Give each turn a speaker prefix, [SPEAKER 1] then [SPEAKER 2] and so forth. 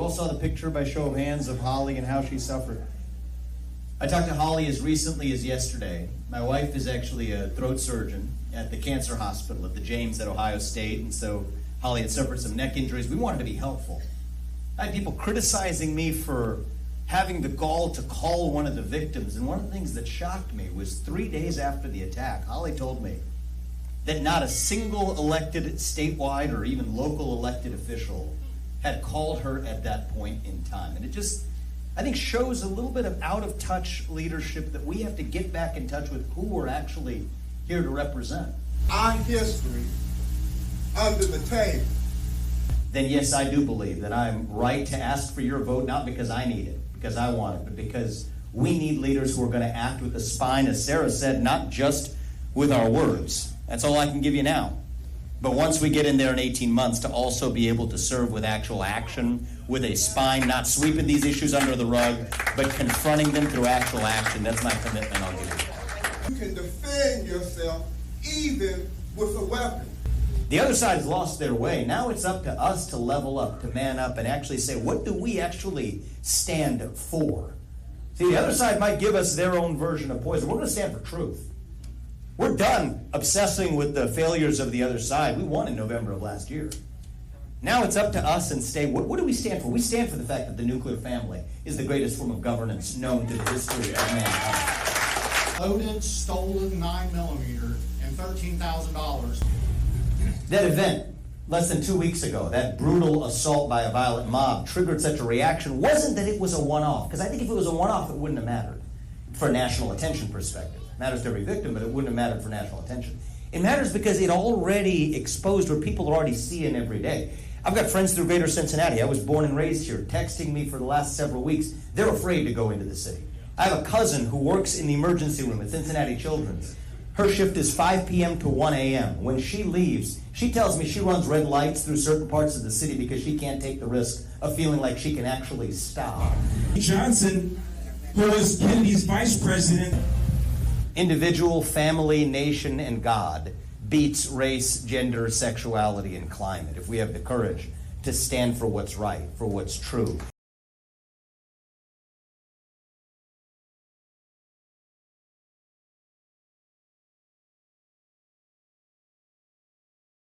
[SPEAKER 1] all saw the picture by show of hands of Holly and how she suffered. I talked to Holly as recently as yesterday. My wife is actually a throat surgeon at the cancer hospital at the James at Ohio State, and so Holly had suffered some neck injuries. We wanted to be helpful. I had people criticizing me for having the gall to call one of the victims, and one of the things that shocked me was 3 days after the attack, Holly told me that not a single elected statewide or even local elected official had called her at that point in time. And it just, I think, shows a little bit of out-of-touch leadership that we have to get back in touch with who we're actually here to represent.
[SPEAKER 2] Our history under the table.
[SPEAKER 1] Then yes, I do believe that I'm right to ask for your vote, not because I need it, because I want it, but because we need leaders who are going to act with a spine, as Sarah said, not just with our words. That's all I can give you now. But once we get in there in 18 months, to also be able to serve with actual action, with a spine, not sweeping these issues under the rug, but confronting them through actual action. That's my commitment I'll give you.
[SPEAKER 2] You can defend yourself even with a weapon.
[SPEAKER 1] The other side has lost their way. Now it's up to us to level up, to man up, and actually say, what do we actually stand for? See, the other side might give us their own version of poison. We're going to stand for truth. We're done obsessing with the failures of the other side. We won in November of last year. Now it's up to us and say, what do we stand for? We stand for the fact that the nuclear family is the greatest form of governance known to the history of mankind.
[SPEAKER 3] Loaded, stolen 9mm and $13,000.
[SPEAKER 1] That event, less than 2 weeks ago, that brutal assault by a violent mob triggered such a reaction, wasn't that it was a one-off. Because I think if it was a one-off, it wouldn't have mattered for a national attention perspective. It matters to every victim, but it wouldn't have mattered for national attention. It matters because it already exposed what people are already seeing every day. I've got friends through greater Cincinnati. I was born and raised here, texting me for the last several weeks. They're afraid to go into the city. I have a cousin who works in the emergency room at Cincinnati Children's. Her shift is 5 p.m. to 1 a.m. When she leaves, she tells me she runs red lights through certain parts of the city because she can't take the risk of feeling like she can actually stop.
[SPEAKER 4] Johnson, who was Kennedy's vice president.
[SPEAKER 1] Individual, family, nation, and God beats race, gender, sexuality, and climate if we have the courage to stand for what's right, for what's true.